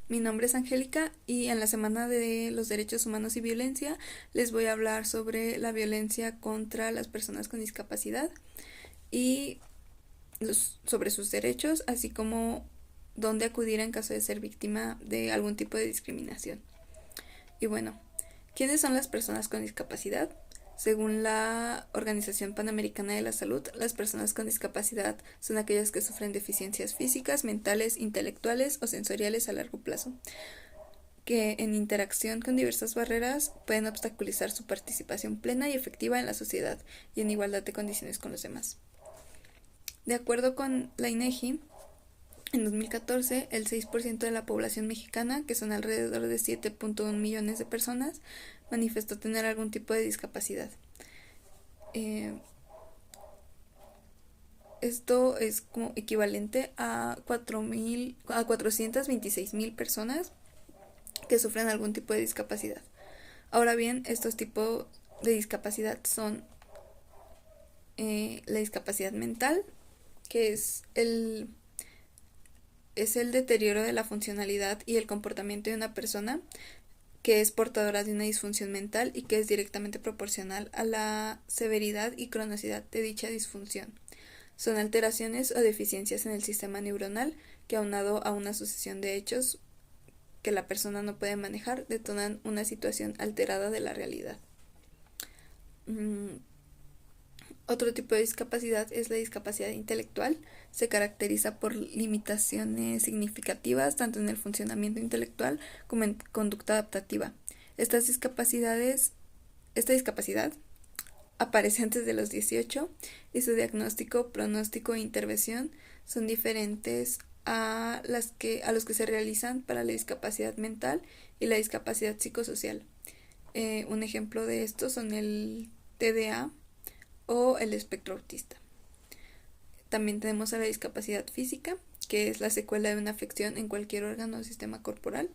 Mi nombre es Angélica y en la Semana de los Derechos Humanos y Violencia les voy a hablar sobre la violencia contra las personas con discapacidad y sobre sus derechos, así como dónde acudir en caso de ser víctima de algún tipo de discriminación. Y bueno, ¿quiénes son las personas con discapacidad? Según la Organización Panamericana de la Salud, las personas con discapacidad son aquellas que sufren deficiencias físicas, mentales, intelectuales o sensoriales a largo plazo, que en interacción con diversas barreras pueden obstaculizar su participación plena y efectiva en la sociedad y en igualdad de condiciones con los demás. De acuerdo con la INEGI, en 2014 el 6% de la población mexicana, que son alrededor de 7.1 millones de personas, manifestó tener algún tipo de discapacidad. Esto es como equivalente a 426,000 personas que sufren algún tipo de discapacidad. Ahora bien, estos tipos de discapacidad son la discapacidad mental, que es el deterioro de la funcionalidad y el comportamiento de una persona que es portadora de una disfunción mental y que es directamente proporcional a la severidad y cronosidad de dicha disfunción. Son alteraciones o deficiencias en el sistema neuronal que, aunado a una sucesión de hechos que la persona no puede manejar, detonan una situación alterada de la realidad. Otro tipo de discapacidad es la discapacidad intelectual. Se caracteriza por limitaciones significativas tanto en el funcionamiento intelectual como en conducta adaptativa. Esta discapacidad aparece antes de los 18 y su diagnóstico, pronóstico e intervención son diferentes a los que se realizan para la discapacidad mental y la discapacidad psicosocial. Un ejemplo de esto son el TDA o el espectro autista. También tenemos a la discapacidad física, que es la secuela de una afección en cualquier órgano o sistema corporal.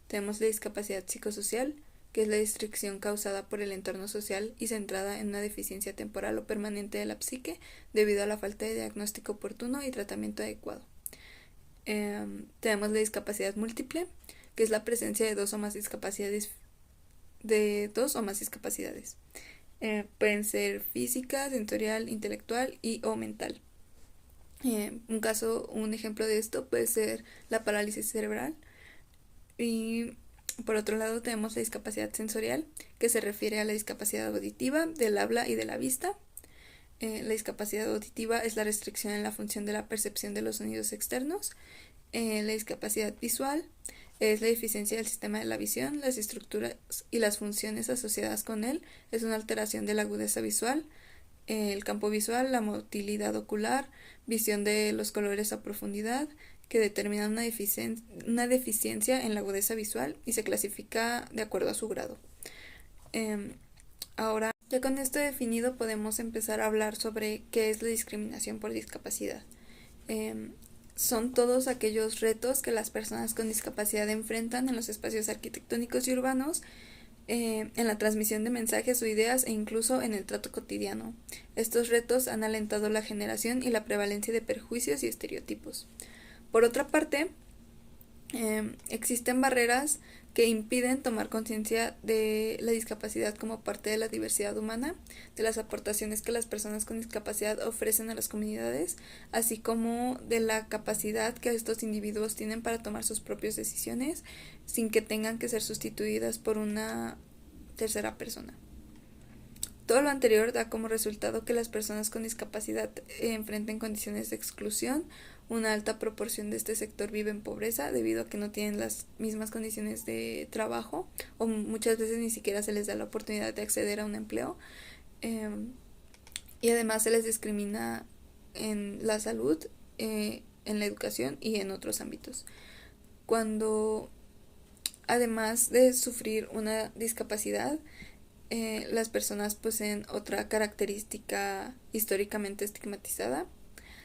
Tenemos la discapacidad psicosocial, que es la restricción causada por el entorno social y centrada en una deficiencia temporal o permanente de la psique debido a la falta de diagnóstico oportuno y tratamiento adecuado. Tenemos la discapacidad múltiple, que es la presencia de dos o más discapacidades. Pueden ser física, sensorial, intelectual y o mental. Un ejemplo de esto puede ser la parálisis cerebral. Y por otro lado tenemos la discapacidad sensorial, que se refiere a la discapacidad auditiva, del habla y de la vista. La discapacidad auditiva es la restricción en la función de la percepción de los sonidos externos. La discapacidad visual es la deficiencia del sistema de la visión, las estructuras y las funciones asociadas con él. Es una alteración de la agudeza visual, el campo visual, la motilidad ocular, visión de los colores a profundidad, que determinan una deficiencia en la agudeza visual y se clasifica de acuerdo a su grado. Ahora, ya con esto definido, podemos empezar a hablar sobre qué es la discriminación por discapacidad. Son todos aquellos retos que las personas con discapacidad enfrentan en los espacios arquitectónicos y urbanos, en la transmisión de mensajes o ideas e incluso en el trato cotidiano. Estos retos han alentado la generación y la prevalencia de perjuicios y estereotipos. Por otra parte, existen barreras que impiden tomar conciencia de la discapacidad como parte de la diversidad humana, de las aportaciones que las personas con discapacidad ofrecen a las comunidades, así como de la capacidad que estos individuos tienen para tomar sus propias decisiones sin que tengan que ser sustituidas por una tercera persona. Todo lo anterior da como resultado que las personas con discapacidad enfrenten condiciones de exclusión. Una alta proporción de este sector vive en pobreza debido a que no tienen las mismas condiciones de trabajo o muchas veces ni siquiera se les da la oportunidad de acceder a un empleo. Y además se les discrimina en la salud, en la educación y en otros ámbitos. Cuando, además de sufrir una discapacidad, las personas poseen otra característica históricamente estigmatizada.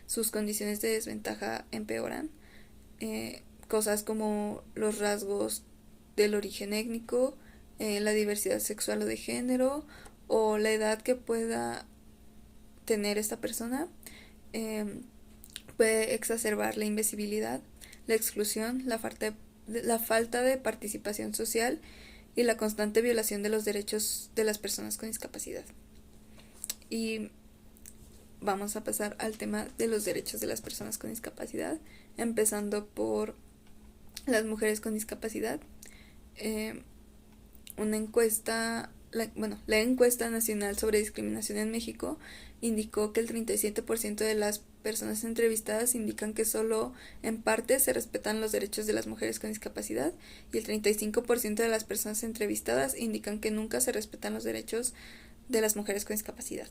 Sus condiciones de desventaja empeoran. Cosas como los rasgos del origen étnico, la diversidad sexual o de género, o la edad que pueda tener esta persona, puede exacerbar la invisibilidad, la exclusión, la falta la falta de participación social y la constante violación de los derechos de las personas con discapacidad. Y vamos a pasar al tema de los derechos de las personas con discapacidad, empezando por las mujeres con discapacidad. Una encuesta, la encuesta nacional sobre discriminación en México indicó que el 37% de las personas entrevistadas indican que solo en parte se respetan los derechos de las mujeres con discapacidad y el 35% de las personas entrevistadas indican que nunca se respetan los derechos de las mujeres con discapacidad.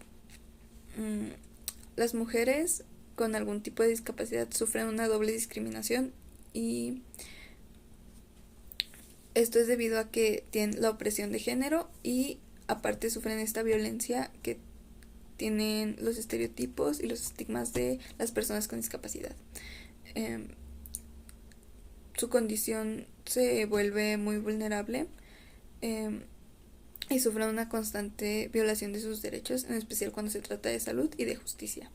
Las mujeres con algún tipo de discapacidad sufren una doble discriminación y esto es debido a que tienen la opresión de género y aparte sufren esta violencia que tienen los estereotipos y los estigmas de las personas con discapacidad. Su condición se vuelve muy vulnerable y sufren una constante violación de sus derechos, en especial cuando se trata de salud y de justicia.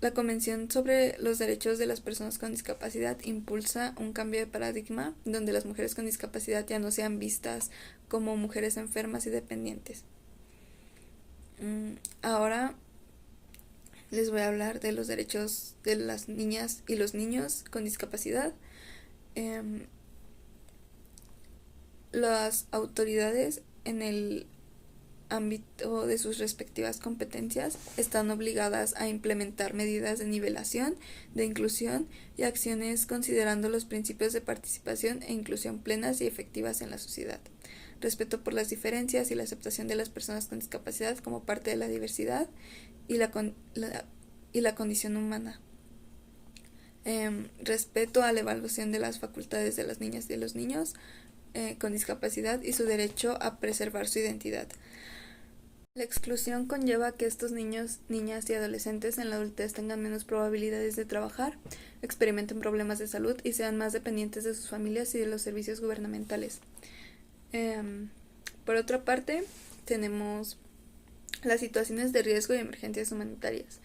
La Convención sobre los Derechos de las Personas con Discapacidad impulsa un cambio de paradigma donde las mujeres con discapacidad ya no sean vistas como mujeres enfermas y dependientes. Ahora les voy a hablar de los derechos de las niñas y los niños con discapacidad. Las autoridades en el ámbito de sus respectivas competencias están obligadas a implementar medidas de nivelación, de inclusión y acciones considerando los principios de participación e inclusión plenas y efectivas en la sociedad, respeto por las diferencias y la aceptación de las personas con discapacidad como parte de la diversidad y la condición humana, respeto a la evaluación de las facultades de las niñas y de los niños con discapacidad y su derecho a preservar su identidad. La exclusión conlleva que estos niños, niñas y adolescentes en la adultez tengan menos probabilidades de trabajar, experimenten problemas de salud y sean más dependientes de sus familias y de los servicios gubernamentales. Por otra parte, tenemos las situaciones de riesgo y emergencias humanitarias.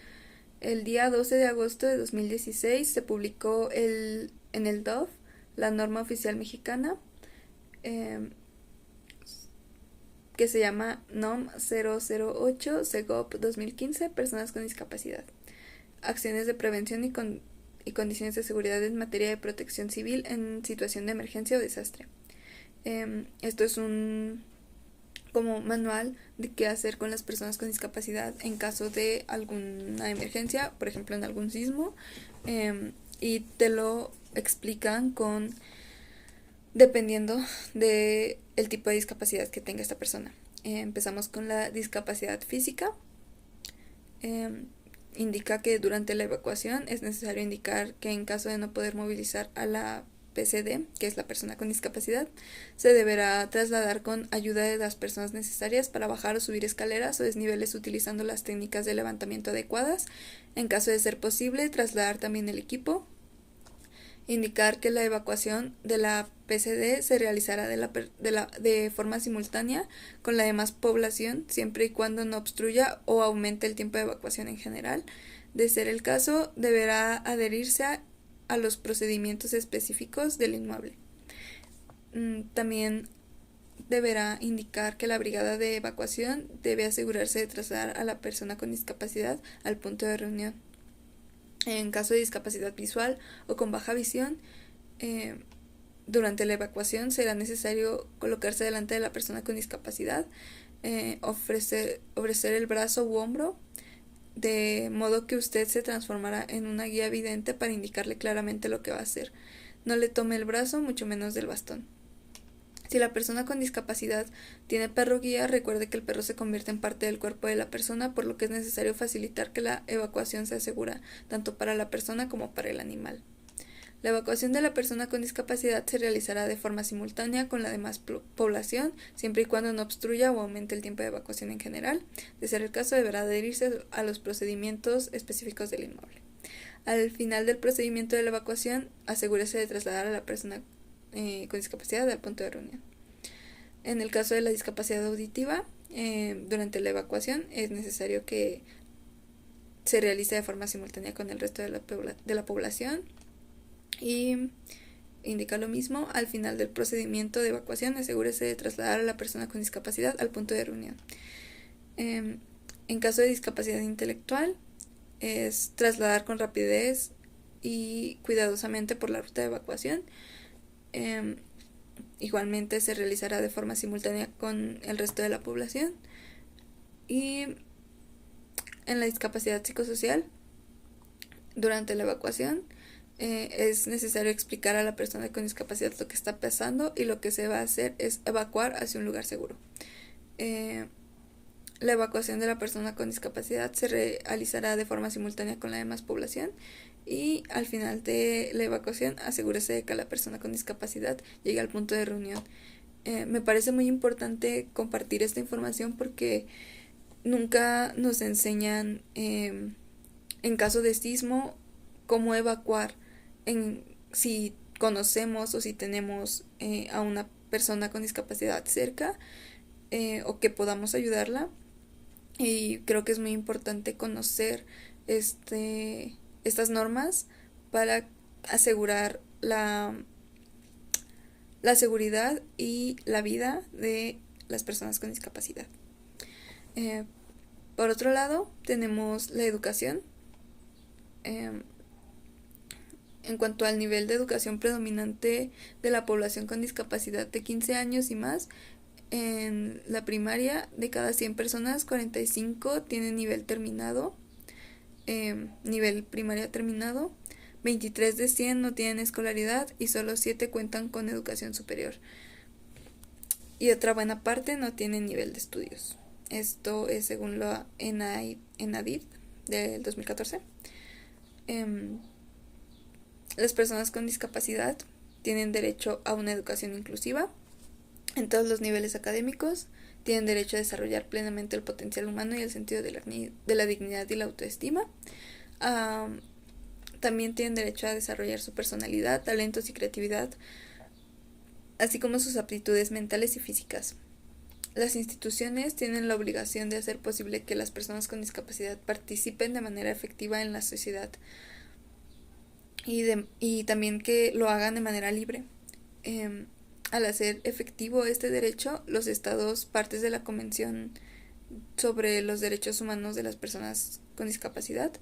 El día 12 de agosto de 2016 se publicó en el DOF la norma oficial mexicana que se llama NOM 008 CEGOP 2015, Personas con Discapacidad. Acciones de prevención y condiciones de seguridad en materia de protección civil en situación de emergencia o desastre. Esto es un como manual de qué hacer con las personas con discapacidad en caso de alguna emergencia, por ejemplo en algún sismo, y te lo explican dependiendo de el tipo de discapacidad que tenga esta persona. Empezamos con la discapacidad física. Indica que durante la evacuación es necesario indicar que en caso de no poder movilizar a la PCD, que es la persona con discapacidad, se deberá trasladar con ayuda de las personas necesarias para bajar o subir escaleras o desniveles utilizando las técnicas de levantamiento adecuadas. En caso de ser posible, trasladar también el equipo. Indicar que la evacuación de la PCD se realizará de forma simultánea con la demás población, siempre y cuando no obstruya o aumente el tiempo de evacuación en general. De ser el caso, deberá adherirse a los procedimientos específicos del inmueble. También deberá indicar que la brigada de evacuación debe asegurarse de trasladar a la persona con discapacidad al punto de reunión. En caso de discapacidad visual o con baja visión, durante la evacuación será necesario colocarse delante de la persona con discapacidad, ofrecer el brazo u hombro, de modo que usted se transformará en una guía vidente para indicarle claramente lo que va a hacer. No le tome el brazo, mucho menos del bastón. Si la persona con discapacidad tiene perro guía, recuerde que el perro se convierte en parte del cuerpo de la persona, por lo que es necesario facilitar que la evacuación sea segura, tanto para la persona como para el animal. La evacuación de la persona con discapacidad se realizará de forma simultánea con la demás población, siempre y cuando no obstruya o aumente el tiempo de evacuación en general. De ser el caso, deberá adherirse a los procedimientos específicos del inmueble. Al final del procedimiento de la evacuación, asegúrese de trasladar a la persona con discapacidad al punto de reunión. En el caso de la discapacidad auditiva, durante la evacuación es necesario que se realice de forma simultánea con el resto de la población y indica lo mismo. Al final del procedimiento de evacuación, asegúrese de trasladar a la persona con discapacidad al punto de reunión. En caso de discapacidad intelectual, es trasladar con rapidez y cuidadosamente por la ruta de evacuación. Igualmente se realizará de forma simultánea con el resto de la población. Y en la discapacidad psicosocial, durante la evacuación, es necesario explicar a la persona con discapacidad lo que está pasando, y lo que se va a hacer es evacuar hacia un lugar seguro. La evacuación de la persona con discapacidad se realizará de forma simultánea con la demás población, y al final de la evacuación asegúrese de que la persona con discapacidad llegue al punto de reunión. Me parece muy importante compartir esta información porque nunca nos enseñan en caso de sismo cómo evacuar, si conocemos o si tenemos a una persona con discapacidad cerca, o que podamos ayudarla. Y creo que es muy importante conocer estas normas para asegurar la seguridad y la vida de las personas con discapacidad. Por otro lado, tenemos la educación. En cuanto al nivel de educación predominante de la población con discapacidad de 15 años y más, en la primaria, de cada 100 personas, 45 tienen nivel terminado, nivel primaria terminado, 23 de 100 no tienen escolaridad y solo 7 cuentan con educación superior. Y otra buena parte no tienen nivel de estudios. Esto es según la ENADID del 2014. Las personas con discapacidad tienen derecho a una educación inclusiva en todos los niveles académicos, tienen derecho a desarrollar plenamente el potencial humano y el sentido de la dignidad y la autoestima. También tienen derecho a desarrollar su personalidad, talentos y creatividad, así como sus aptitudes mentales y físicas. Las instituciones tienen la obligación de hacer posible que las personas con discapacidad participen de manera efectiva en la sociedad, y también que lo hagan de manera libre. Al hacer efectivo este derecho, los estados partes de la Convención sobre los Derechos Humanos de las Personas con Discapacidad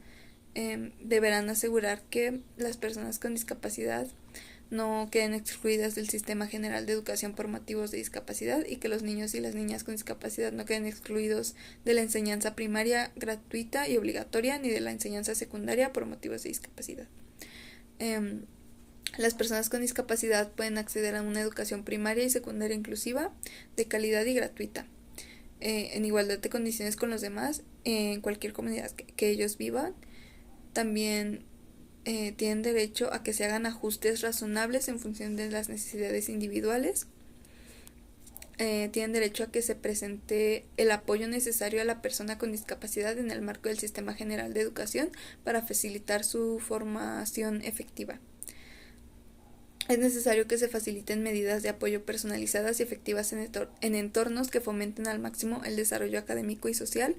deberán asegurar que las personas con discapacidad no queden excluidas del sistema general de educación por motivos de discapacidad, y que los niños y las niñas con discapacidad no queden excluidos de la enseñanza primaria gratuita y obligatoria ni de la enseñanza secundaria por motivos de discapacidad. Las personas con discapacidad pueden acceder a una educación primaria y secundaria inclusiva, de calidad y gratuita, en igualdad de condiciones con los demás, en cualquier comunidad que ellos vivan. También tienen derecho a que se hagan ajustes razonables en función de las necesidades individuales. Tienen derecho a que se presente el apoyo necesario a la persona con discapacidad en el marco del Sistema General de Educación para facilitar su formación efectiva. Es necesario que se faciliten medidas de apoyo personalizadas y efectivas en entornos que fomenten al máximo el desarrollo académico y social,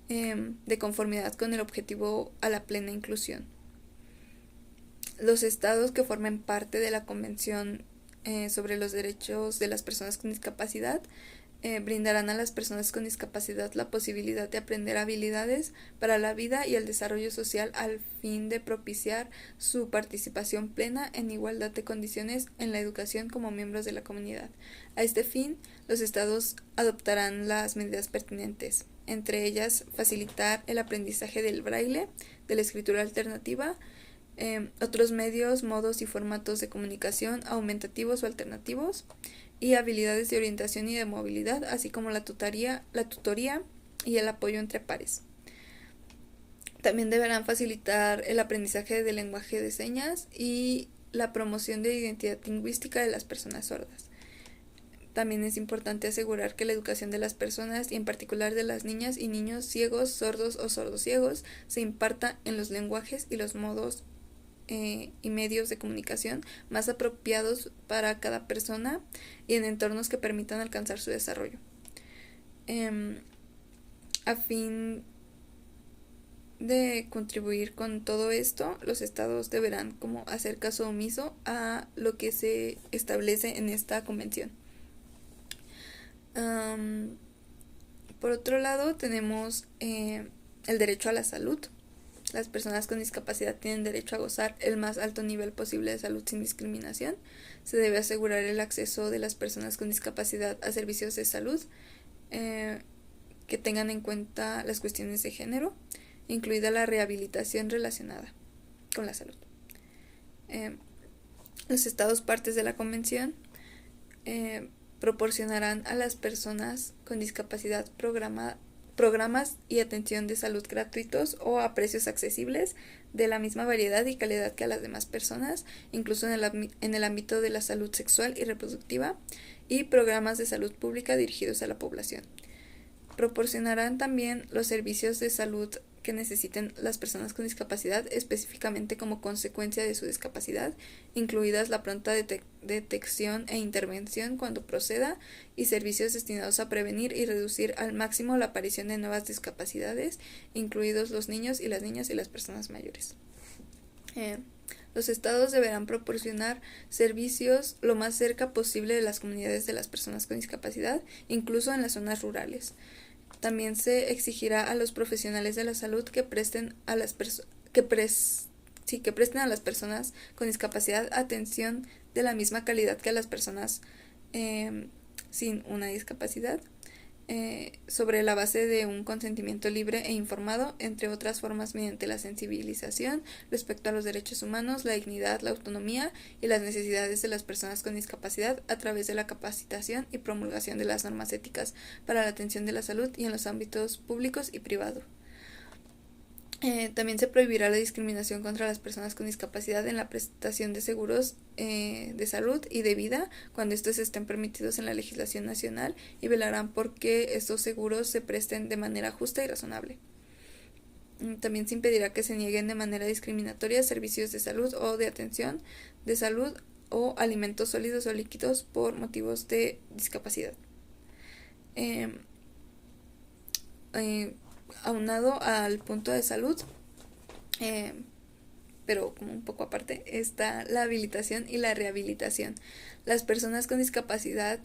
de conformidad con el objetivo a la plena inclusión. Los estados que formen parte de la Convención sobre los derechos de las personas con discapacidad brindarán a las personas con discapacidad la posibilidad de aprender habilidades para la vida y el desarrollo social, al fin de propiciar su participación plena en igualdad de condiciones en la educación como miembros de la comunidad. A este fin, los estados adoptarán las medidas pertinentes, entre ellas facilitar el aprendizaje del braille, de la escritura alternativa, otros medios, modos y formatos de comunicación aumentativos o alternativos, y habilidades de orientación y de movilidad, así como la tutoría y el apoyo entre pares. También deberán facilitar el aprendizaje del lenguaje de señas y la promoción de identidad lingüística de las personas sordas. También es importante asegurar que la educación de las personas, y en particular de las niñas y niños ciegos, sordos o sordociegos, se imparta en los lenguajes y los modos y medios de comunicación más apropiados para cada persona y en entornos que permitan alcanzar su desarrollo. A fin de contribuir con todo esto, los estados deberán como hacer caso omiso a lo que se establece en esta convención. Por otro lado, tenemos el derecho a la salud. Las personas con discapacidad tienen derecho a gozar el más alto nivel posible de salud sin discriminación. Se debe asegurar el acceso de las personas con discapacidad a servicios de salud que tengan en cuenta las cuestiones de género, incluida la rehabilitación relacionada con la salud. Los estados partes de la convención proporcionarán a las personas con discapacidad programas y atención de salud gratuitos o a precios accesibles de la misma variedad y calidad que a las demás personas, incluso en el ámbito de la salud sexual y reproductiva, y programas de salud pública dirigidos a la población. Proporcionarán también los servicios de salud que necesiten las personas con discapacidad, específicamente como consecuencia de su discapacidad, incluidas la pronta detección e intervención cuando proceda, y servicios destinados a prevenir y reducir al máximo la aparición de nuevas discapacidades, incluidos los niños y las niñas y las personas mayores. Los estados deberán proporcionar servicios lo más cerca posible de las comunidades de las personas con discapacidad, incluso en las zonas rurales. También se exigirá a los profesionales de la salud que presten a las personas con discapacidad atención de la misma calidad que a las personas sin una discapacidad, sobre la base de un consentimiento libre e informado, entre otras formas mediante la sensibilización respecto a los derechos humanos, la dignidad, la autonomía y las necesidades de las personas con discapacidad a través de la capacitación y promulgación de las normas éticas para la atención de la salud y en los ámbitos públicos y privados. También se prohibirá la discriminación contra las personas con discapacidad en la prestación de seguros de salud y de vida cuando estos estén permitidos en la legislación nacional, y velarán por que estos seguros se presten de manera justa y razonable. También se impedirá que se nieguen de manera discriminatoria servicios de salud o de atención de salud o alimentos sólidos o líquidos por motivos de discapacidad. Aunado al punto de salud, pero como un poco aparte, está la habilitación y la rehabilitación. Las personas con discapacidad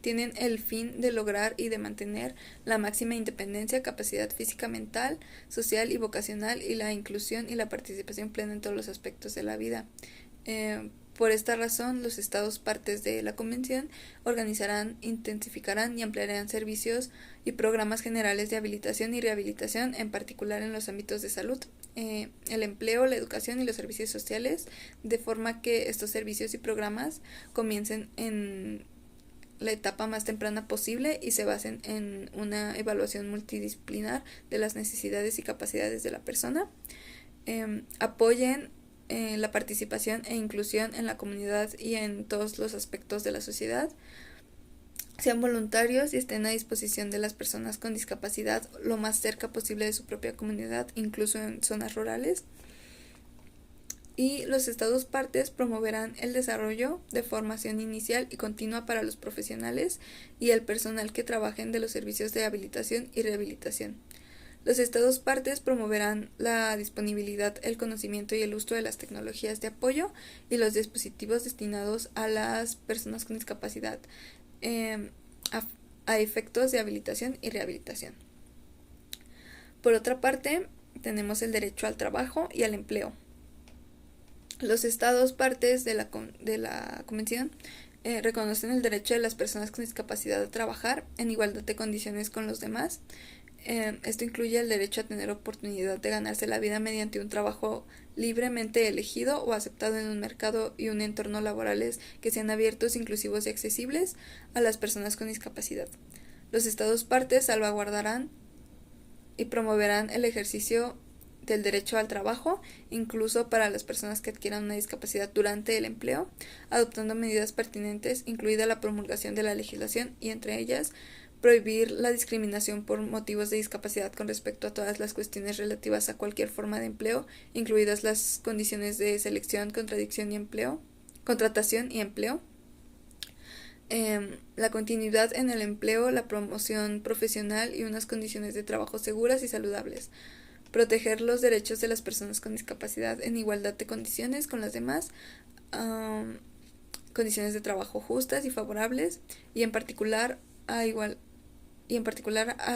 tienen el fin de lograr y de mantener la máxima independencia, capacidad física, mental, social y vocacional, y la inclusión y la participación plena en todos los aspectos de la vida. Por esta razón, los estados partes de la convención organizarán, intensificarán y ampliarán servicios y programas generales de habilitación y rehabilitación, en particular en los ámbitos de salud, el empleo, la educación y los servicios sociales, de forma que estos servicios y programas comiencen en la etapa más temprana posible y se basen en una evaluación multidisciplinar de las necesidades y capacidades de la persona. Apoyen la participación e inclusión en la comunidad y en todos los aspectos de la sociedad. Sean voluntarios y estén a disposición de las personas con discapacidad lo más cerca posible de su propia comunidad, incluso en zonas rurales. Y los estados partes promoverán el desarrollo de formación inicial y continua para los profesionales y el personal que trabajen de los servicios de habilitación y rehabilitación. Los estados partes promoverán la disponibilidad, el conocimiento y el uso de las tecnologías de apoyo y los dispositivos destinados a las personas con discapacidad a efectos de habilitación y rehabilitación. Por otra parte, tenemos el derecho al trabajo y al empleo. Los estados partes de la convención reconocen el derecho de las personas con discapacidad a trabajar en igualdad de condiciones con los demás. Esto incluye el derecho a tener oportunidad de ganarse la vida mediante un trabajo libremente elegido o aceptado en un mercado y un entorno laborales que sean abiertos, inclusivos y accesibles a las personas con discapacidad. Los estados partes salvaguardarán y promoverán el ejercicio del derecho al trabajo, incluso para las personas que adquieran una discapacidad durante el empleo, adoptando medidas pertinentes, incluida la promulgación de la legislación y, entre ellas, prohibir la discriminación por motivos de discapacidad con respecto a todas las cuestiones relativas a cualquier forma de empleo, incluidas las condiciones de selección, contratación y empleo. la continuidad en el empleo, la promoción profesional y unas condiciones de trabajo seguras y saludables. Proteger los derechos de las personas con discapacidad en igualdad de condiciones con las demás, condiciones de trabajo justas y favorables, y en particular a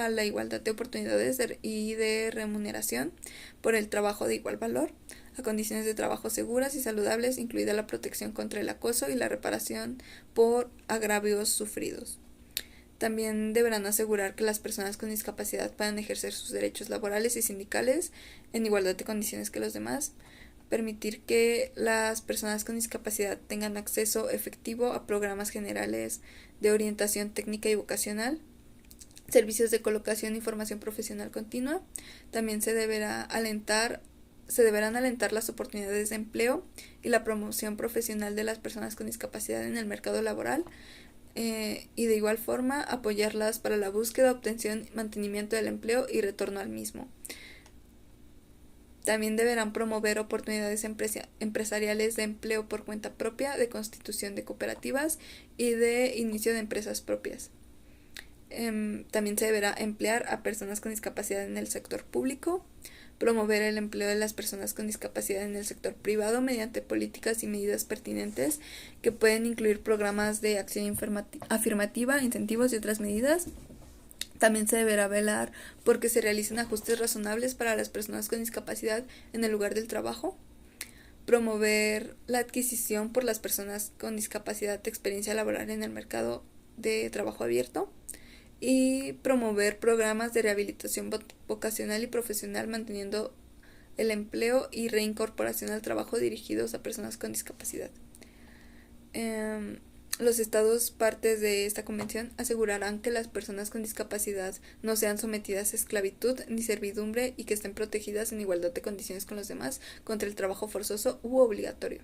la igualdad de oportunidades y de remuneración por el trabajo de igual valor, a condiciones de trabajo seguras y saludables, incluida la protección contra el acoso y la reparación por agravios sufridos. También deberán asegurar que las personas con discapacidad puedan ejercer sus derechos laborales y sindicales en igualdad de condiciones que los demás, permitir que las personas con discapacidad tengan acceso efectivo a programas generales de orientación técnica y vocacional, servicios de colocación y formación profesional continua. También se deberán alentar las oportunidades de empleo y la promoción profesional de las personas con discapacidad en el mercado laboral, y de igual forma apoyarlas para la búsqueda, obtención, mantenimiento del empleo y retorno al mismo. También deberán promover oportunidades empresariales de empleo por cuenta propia, de constitución de cooperativas y de inicio de empresas propias. También se deberá emplear a personas con discapacidad en el sector público, promover el empleo de las personas con discapacidad en el sector privado mediante políticas y medidas pertinentes que pueden incluir programas de acción afirmativa, incentivos y otras medidas. También se deberá velar por que se realicen ajustes razonables para las personas con discapacidad en el lugar del trabajo, promover la adquisición por las personas con discapacidad de experiencia laboral en el mercado de trabajo abierto, y promover programas de rehabilitación vocacional y profesional manteniendo el empleo y reincorporación al trabajo dirigidos a personas con discapacidad. Los estados partes de esta convención asegurarán que las personas con discapacidad no sean sometidas a esclavitud ni servidumbre y que estén protegidas en igualdad de condiciones con los demás contra el trabajo forzoso u obligatorio.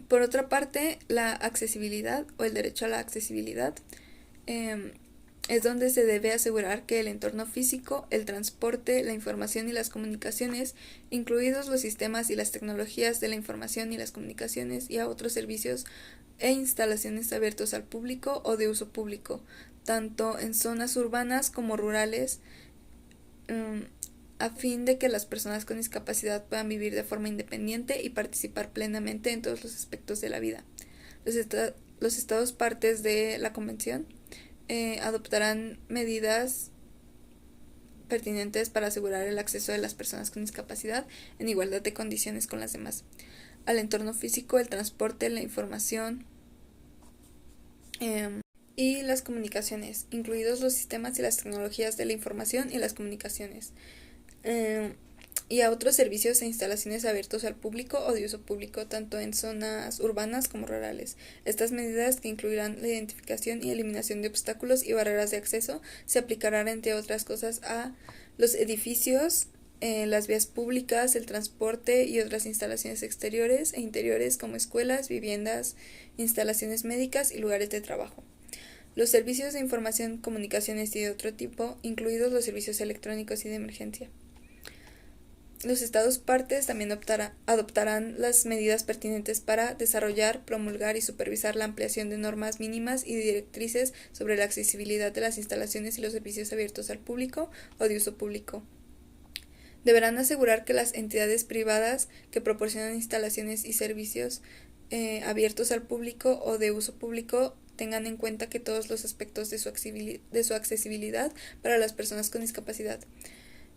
Por otra parte, la accesibilidad o el derecho a la accesibilidad es donde se debe asegurar que el entorno físico, el transporte, la información y las comunicaciones, incluidos los sistemas y las tecnologías de la información y las comunicaciones y a otros servicios e instalaciones abiertos al público o de uso público, tanto en zonas urbanas como rurales, a fin de que las personas con discapacidad puedan vivir de forma independiente y participar plenamente en todos los aspectos de la vida. Los estados partes de la convención adoptarán medidas pertinentes para asegurar el acceso de las personas con discapacidad en igualdad de condiciones con las demás al entorno físico, el transporte, la información y las comunicaciones, incluidos los sistemas y las tecnologías de la información y las comunicaciones, y a otros servicios e instalaciones abiertos al público o de uso público, tanto en zonas urbanas como rurales. Estas medidas, que incluirán la identificación y eliminación de obstáculos y barreras de acceso, se aplicarán, entre otras cosas, a los edificios, las vías públicas, el transporte y otras instalaciones exteriores e interiores como escuelas, viviendas, instalaciones médicas y lugares de trabajo. Los servicios de información, comunicaciones y de otro tipo, incluidos los servicios electrónicos y de emergencia. Los estados partes también adoptarán las medidas pertinentes para desarrollar, promulgar y supervisar la ampliación de normas mínimas y directrices sobre la accesibilidad de las instalaciones y los servicios abiertos al público o de uso público. Deberán asegurar que las entidades privadas que proporcionan instalaciones y servicios abiertos al público o de uso público tengan en cuenta que todos los aspectos de su accesibilidad para las personas con discapacidad.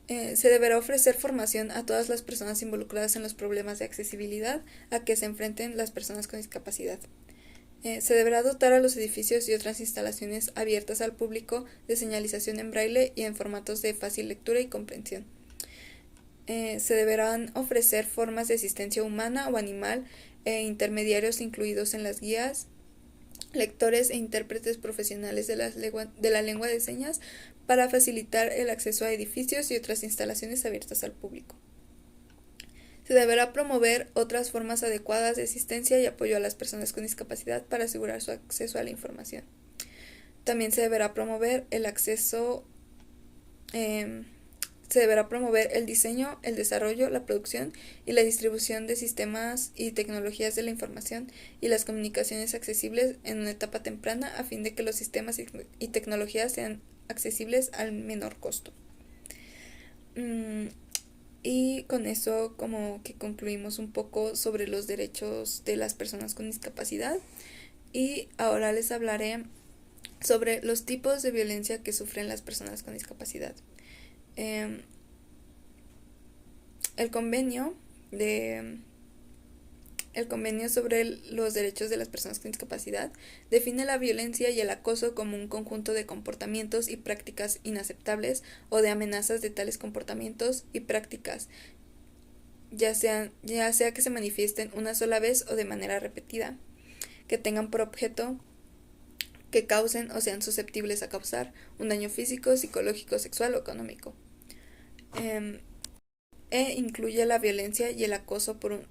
Se deberá ofrecer formación a todas las personas involucradas en los problemas de accesibilidad a que se enfrenten las personas con discapacidad. Se deberá dotar a los edificios y otras instalaciones abiertas al público de señalización en braille y en formatos de fácil lectura y comprensión. Se deberán ofrecer formas de asistencia humana o animal e intermediarios incluidos en las guías, lectores e intérpretes profesionales de la lengua de señas para facilitar el acceso a edificios y otras instalaciones abiertas al público. Se deberá promover otras formas adecuadas de asistencia y apoyo a las personas con discapacidad para asegurar su acceso a la información. También se deberá promover el acceso se deberá promover el diseño, el desarrollo, la producción y la distribución de sistemas y tecnologías de la información y las comunicaciones accesibles en una etapa temprana a fin de que los sistemas y tecnologías sean accesibles al menor costo. Y con eso como que concluimos un poco sobre los derechos de las personas con discapacidad. Y ahora les hablaré sobre los tipos de violencia que sufren las personas con discapacidad. El convenio sobre los derechos de las personas con discapacidad define la violencia y el acoso como un conjunto de comportamientos y prácticas inaceptables o de amenazas de tales comportamientos y prácticas, ya sea que se manifiesten una sola vez o de manera repetida, que tengan por objeto que causen o sean susceptibles a causar un daño físico, psicológico, sexual o económico. Incluye la violencia y el acoso por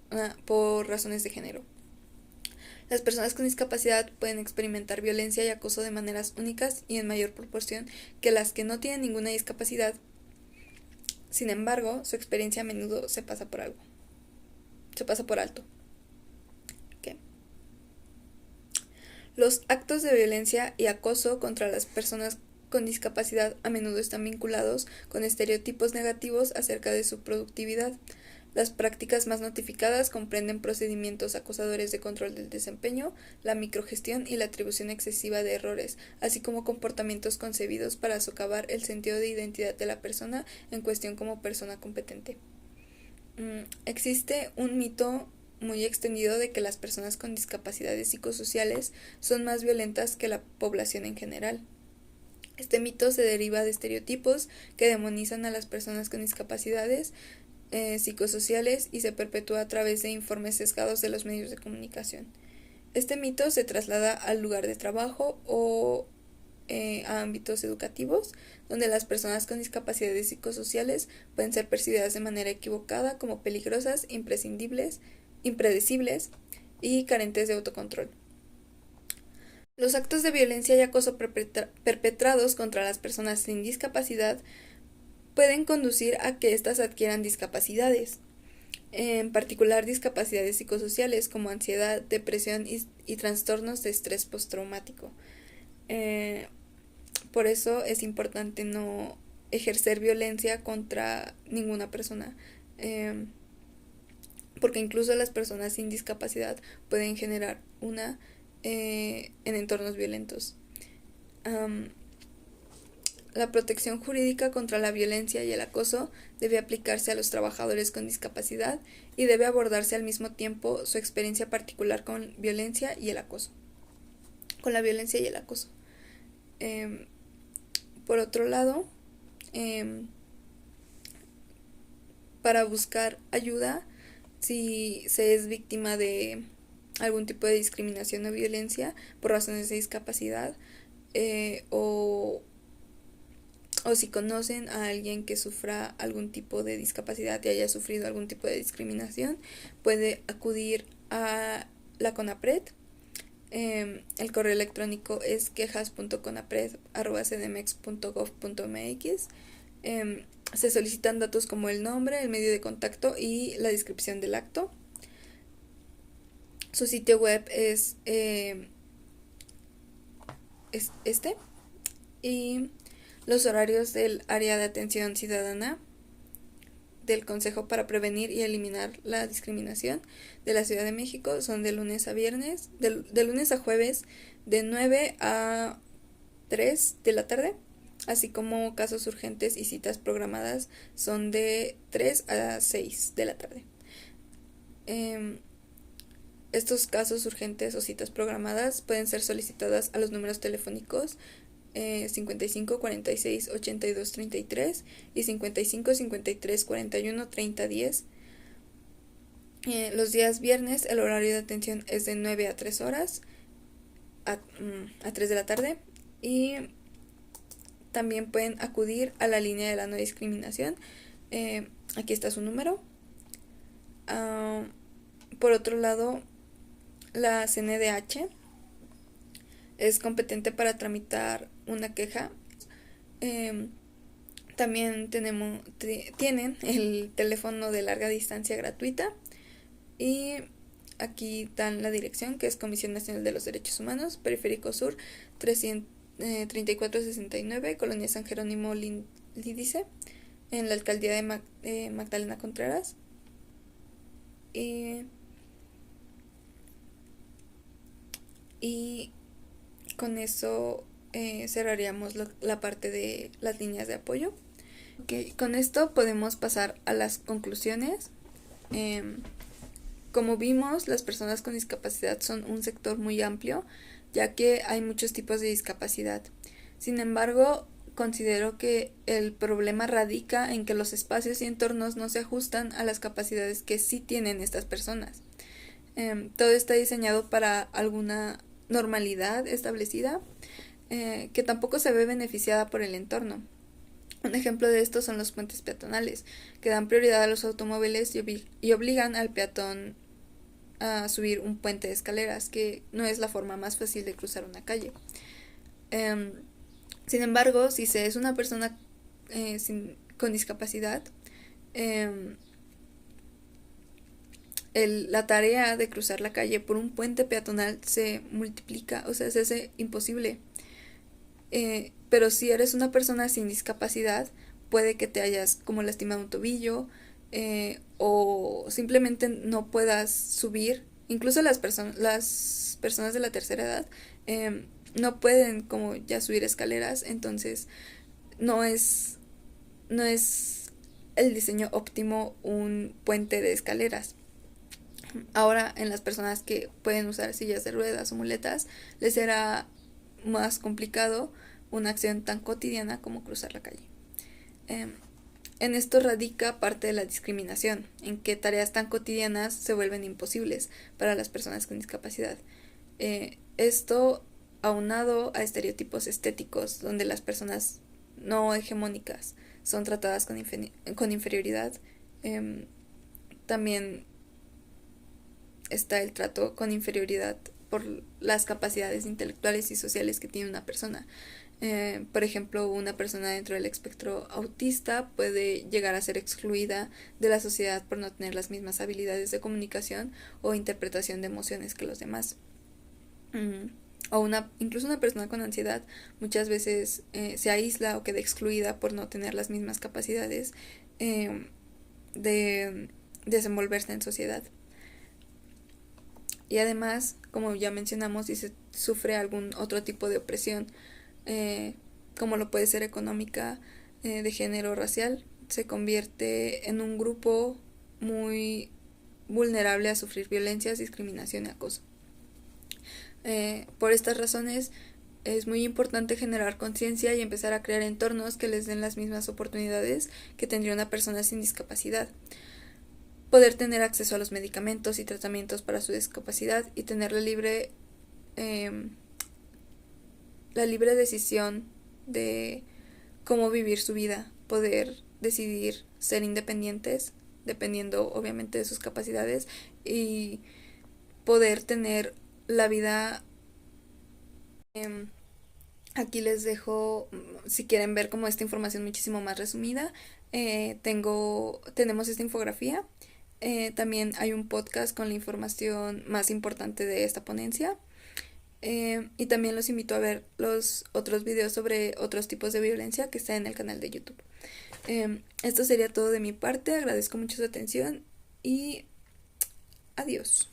razones de género. Las personas con discapacidad pueden experimentar violencia y acoso de maneras únicas y en mayor proporción que las que no tienen ninguna discapacidad. Sin embargo, su experiencia a menudo se pasa por alto. ¿Qué? Los actos de violencia y acoso contra las personas con discapacidad a menudo están vinculados con estereotipos negativos acerca de su productividad. Las prácticas más notificadas comprenden procedimientos acosadores de control del desempeño, la microgestión y la atribución excesiva de errores, así como comportamientos concebidos para socavar el sentido de identidad de la persona en cuestión como persona competente. Existe un mito muy extendido de que las personas con discapacidades psicosociales son más violentas que la población en general. Este mito se deriva de estereotipos que demonizan a las personas con discapacidades psicosociales y se perpetúa a través de informes sesgados de los medios de comunicación. Este mito se traslada al lugar de trabajo o a ámbitos educativos, donde las personas con discapacidades psicosociales pueden ser percibidas de manera equivocada como peligrosas, impredecibles y carentes de autocontrol. Los actos de violencia y acoso perpetrados contra las personas sin discapacidad pueden conducir a que éstas adquieran discapacidades, en particular discapacidades psicosociales como ansiedad, depresión y trastornos de estrés postraumático. Por eso es importante no ejercer violencia contra ninguna persona, porque incluso las personas sin discapacidad pueden generar una en entornos violentos. La protección jurídica contra la violencia y el acoso debe aplicarse a los trabajadores con discapacidad y debe abordarse al mismo tiempo su experiencia particular con la violencia y el acoso. Por otro lado, para buscar ayuda si se es víctima de algún tipo de discriminación o violencia por razones de discapacidad, o si conocen a alguien que sufra algún tipo de discapacidad y haya sufrido algún tipo de discriminación, puede acudir a la CONAPRED. El correo electrónico es quejas.conapred@cdmx.gov.mx. Se solicitan datos como el nombre, el medio de contacto y la descripción del acto. Su sitio web es este. Y los horarios del área de atención ciudadana del Consejo para Prevenir y Eliminar la Discriminación de la Ciudad de México son de lunes a jueves, de 9 a 3 de la tarde, así como casos urgentes y citas programadas son de 3 a 6 de la tarde. Estos casos urgentes o citas programadas pueden ser solicitadas a los números telefónicos 55 46 82 33 y 55 53 41 30 10. Los días viernes el horario de atención es de 9 a 3 horas a 3 de la tarde, y también pueden acudir a la línea de la no discriminación. Aquí está su número. Por otro lado, la CNDH es competente para tramitar una queja También tienen el teléfono de larga distancia gratuita y aquí dan la dirección, que es Comisión Nacional de los Derechos Humanos, Periférico Sur 3469, Colonia San Jerónimo Lídice, en la alcaldía de Magdalena Contreras. Y con eso cerraríamos la parte de las líneas de apoyo. Okay, con esto podemos pasar a las conclusiones. Como vimos, las personas con discapacidad son un sector muy amplio, ya que hay muchos tipos de discapacidad. Sin embargo, considero que el problema radica en que los espacios y entornos no se ajustan a las capacidades que sí tienen estas personas. Todo está diseñado para alguna normalidad establecida, que tampoco se ve beneficiada por el entorno. Un ejemplo de esto son los puentes peatonales, que dan prioridad a los automóviles y obligan al peatón a subir un puente de escaleras, que no es la forma más fácil de cruzar una calle. Sin embargo, si se es una persona con discapacidad, la tarea de cruzar la calle por un puente peatonal se multiplica, o sea, se hace imposible. Pero si eres una persona sin discapacidad, puede que te hayas como lastimado un tobillo, o simplemente no puedas subir. Incluso las personas de la tercera edad no pueden como ya subir escaleras, entonces no es el diseño óptimo un puente de escaleras. Ahora, en las personas que pueden usar sillas de ruedas o muletas, les será más complicado una acción tan cotidiana como cruzar la calle. En esto radica parte de la discriminación, en que tareas tan cotidianas se vuelven imposibles para las personas con discapacidad. Esto aunado a estereotipos estéticos, donde las personas no hegemónicas son tratadas con inferioridad. También está el trato con inferioridad por las capacidades intelectuales y sociales que tiene una persona. Por ejemplo, una persona dentro del espectro autista puede llegar a ser excluida de la sociedad por no tener las mismas habilidades de comunicación o interpretación de emociones que los demás. Incluso una persona con ansiedad muchas veces se aísla o queda excluida por no tener las mismas capacidades de desenvolverse en sociedad. Y además, como ya mencionamos, si se sufre algún otro tipo de opresión, como lo puede ser económica, de género, racial, se convierte en un grupo muy vulnerable a sufrir violencias, discriminación y acoso. Por estas razones es muy importante generar conciencia y empezar a crear entornos que les den las mismas oportunidades que tendría una persona sin discapacidad. Poder tener acceso a los medicamentos y tratamientos para su discapacidad y tener la libre decisión de cómo vivir su vida, poder decidir ser independientes, dependiendo obviamente de sus capacidades, y poder tener la vida. Aquí les dejo, si quieren ver como esta información muchísimo más resumida, tenemos esta infografía. También hay un podcast con la información más importante de esta ponencia. Y también los invito a ver los otros videos sobre otros tipos de violencia que está en el canal de YouTube. Esto sería todo de mi parte. Agradezco mucho su atención y adiós.